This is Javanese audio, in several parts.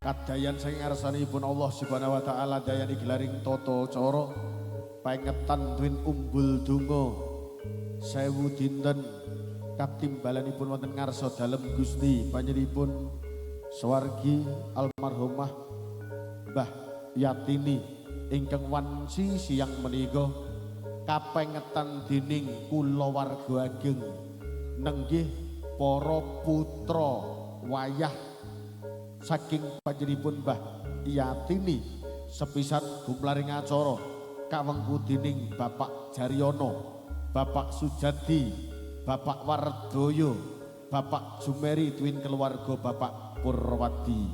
Kadayan saking ngarsanipun Allah Subhanahu wa taala daya digelaring tata cara pengetan twin umbul donga 1000 dinten katimbalanipun wonten ngarsa dalem Gusti panjenenganipun swargi almarhumah Mbah Yatini ingkang wanci siang menika kapengetan dening kulawarga ageng nenggih para putra wayah saking panjenenganipun Mbah Yatini sepisan gumlaring acara kawengku dening Bapak Jaryono, Bapak Sujadi, Bapak Wardoyo, Bapak Jumeri twin keluarga Bapak Purwadi.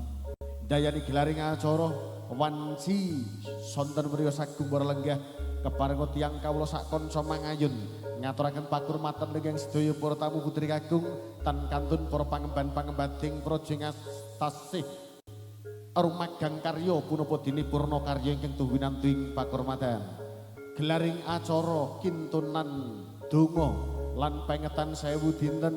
Dayani gelaring acara wanci sonten mriyo sagung para lenggah keparenga tiyang kawula sak kanca mangayun ngaturaken pakurmatan dhateng sedaya para tamu putri kagung tan kantun para pangemban-pangembating praja tasih rumagang karya punapa dene purna karya ingkang tuwinantuing pakurmatan gelaring acara kintunan donga lan pengetan 1000 dinten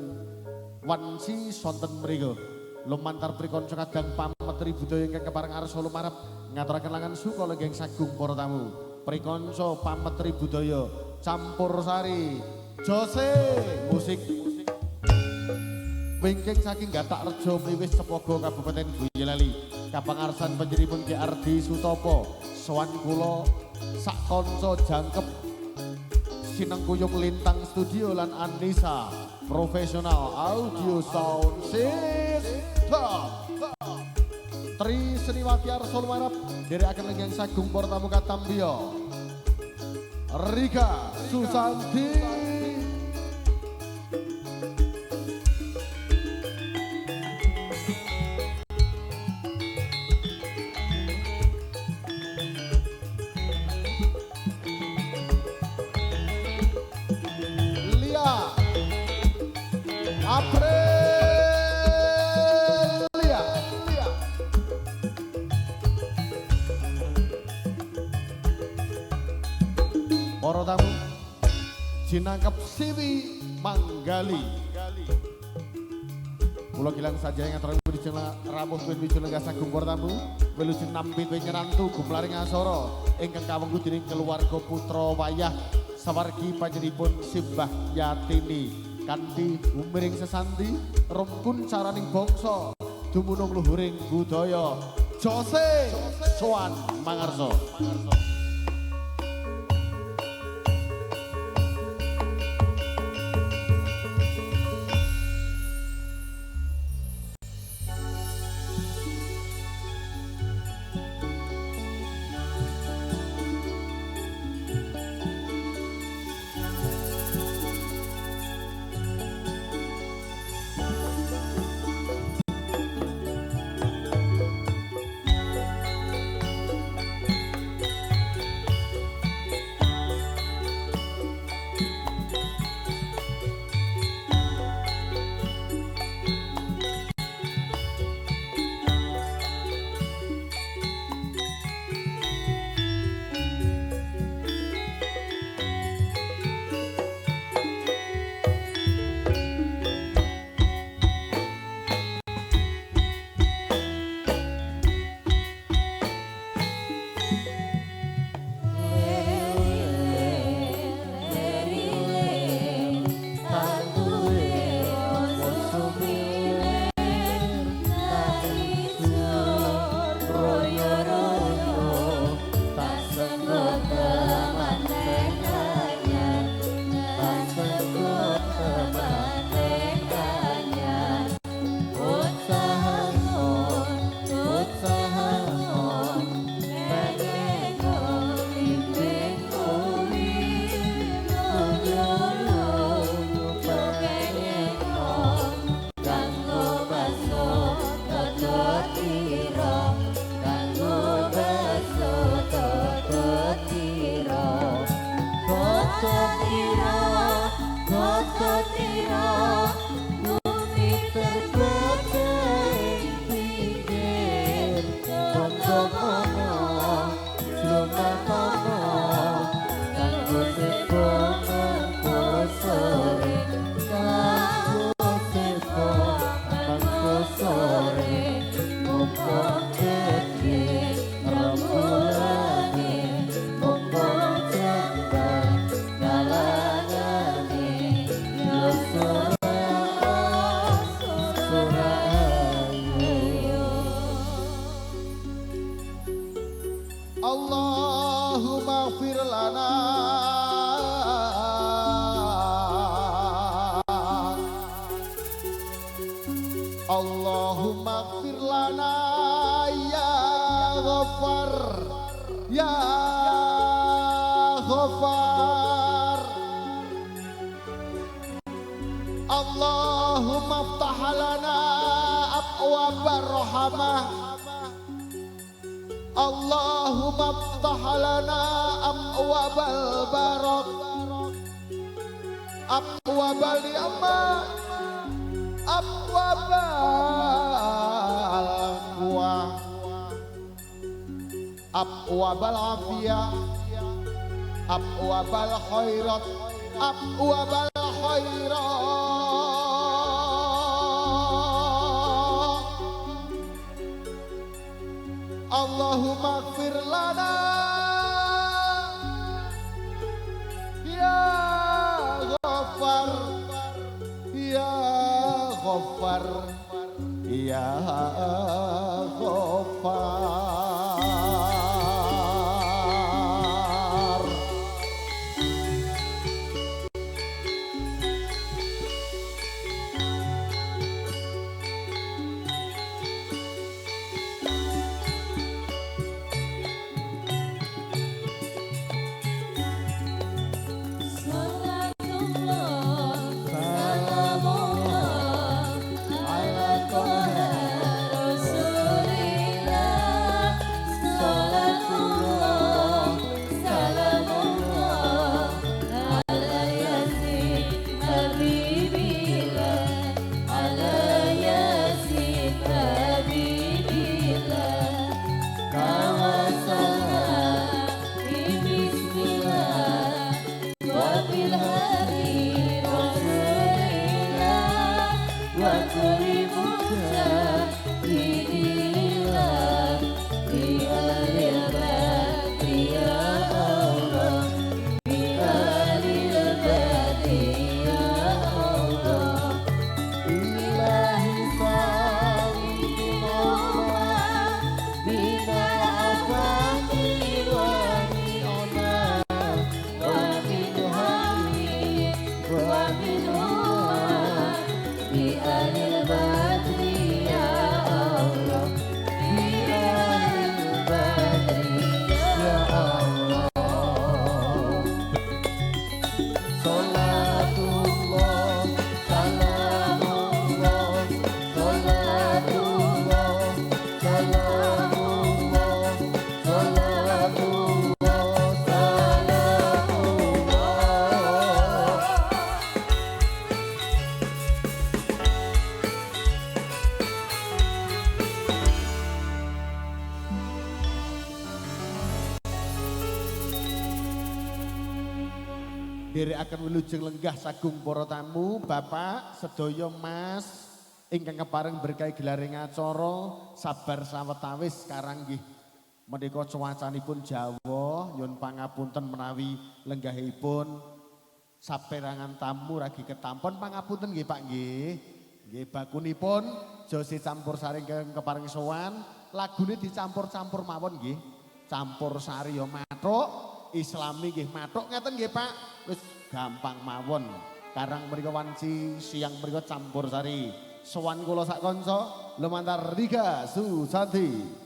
wanci sonten mriku lumantar prikanca kadang pametri budaya ingkang kepareng arsa lumarep ngaturaken langan suka lenggeng sagung para tamu prikanca pametri budaya campur sari Jose musik wingking saking Gatak Rejo Mliwis Cepogo Kabupaten Boyolali kapangarsan panjenenganipun Ki Ardi Sutopo sowan kula sak kanca jangkep sinengkuyung Lintang Studio lan Anissa Profesional Audio Sound System Tri Sriwati Arsa Lumarep dherekaken lenggeng sagung para tamu katambiya Rika Susanti jinangkep siwi manggali. Kula gilang saja yang terang wijeng rawuh tuwin wijeng lenggah sagung tamu wilujeng nampi tuwin nyerantu gumlaring asara ingkang kawengku dening keluarga putra wayah sawargi panjenenganipun Simbah Yatini kanthi umiring sesanti rukun caraning bangsa dumunung luhuring budaya Jose Soan Mangarso. Allahumma gfir lana ya Ghaffar ya Ghaffar Allahumma iftah lana abwabar rahmah Allahumma iftah lana abwabal barak abwabal ni'mah abwabal afiyah abwabal khairat abwabal khairat Allahumma gfir lana ya Ghaffar ya Ghaffar ya Ghaffar Salamullah ala Toha Dherekaken wilujeng lenggah sagung para tamu, Bapak, sedaya Mas ingkang kepareng berkahi gelaring acara sabar sawetawis karang nggih menika cuacanipun Jawa nyuwun pangapunten menawi lenggahipun saperangan tamu ragi ketampon pangapunten nggih Pak nggih. Nggih bakunipun Jose campur sari kepareng sowan lagune dicampur-campur mawon nggih. Campur sari ya mathuk, Islami nggih mathuk ngeten nggih Pak. Wis gampang mawon. Karang mriku wanci siang mriku campur sari. Sowan kula sak kanca lumantar Rika Susanti.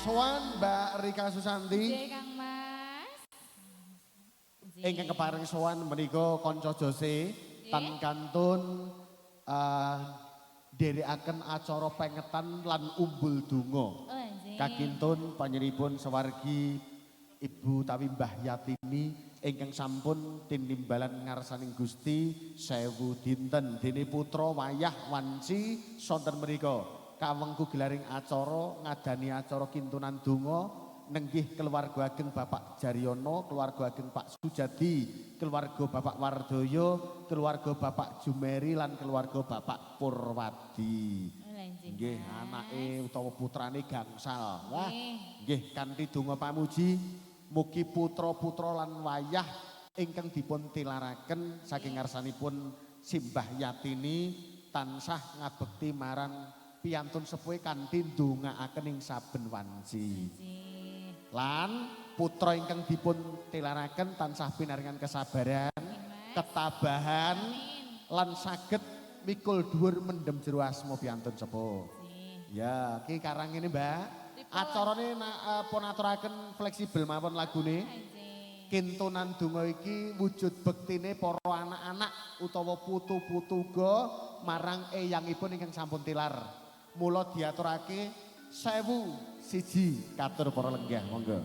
Sowan Mbak Rika Susanti. Nggih Kang Mas. Ingkang kepareng sowan menika kanca Jose tan kantun nderekaken acara pengetan lan umbul donga. Kakintun panjenenganipun sawargi Ibu tawi Mbah Yatini ingkang sampun tinimbalan ngarsaning Gusti 1000 dinten dene putra wayah wanci sonten mriku. Kawengku gelaring acara ngadani acara kintunan donga nenggih keluarga ageng Bapak Jaryono, keluarga ageng Pak Sujadi, keluarga Bapak Wardoyo, keluarga Bapak Jumeri lan keluarga Bapak Purwadi. Nggih anake utawa putrane gangsal. Wah, nggih kanthi donga pamuji mugi putra-putra lan wayah ingkang dipun tilaraken saking ngarsanipun Simbah Yatini tansah ngabekti marang piantun sepuhe kanthi ndongaaken ing saben wanci. Lan putra ingkang dipun tilaraken tansah pinaringan kesabaran, ketabahan lan saged mikul dhuwur mendem jero asma piantun sepuh. Ya, ki karang ini Mbak. Acarane pun aturaken fleksibel mawon lagune. Kintunan donga iki wujud bektine para anak-anak utawa putu-putuga marang eyangipun ingkang sampun tilar. Mula diaturake 1001 katur para lenggah monggo.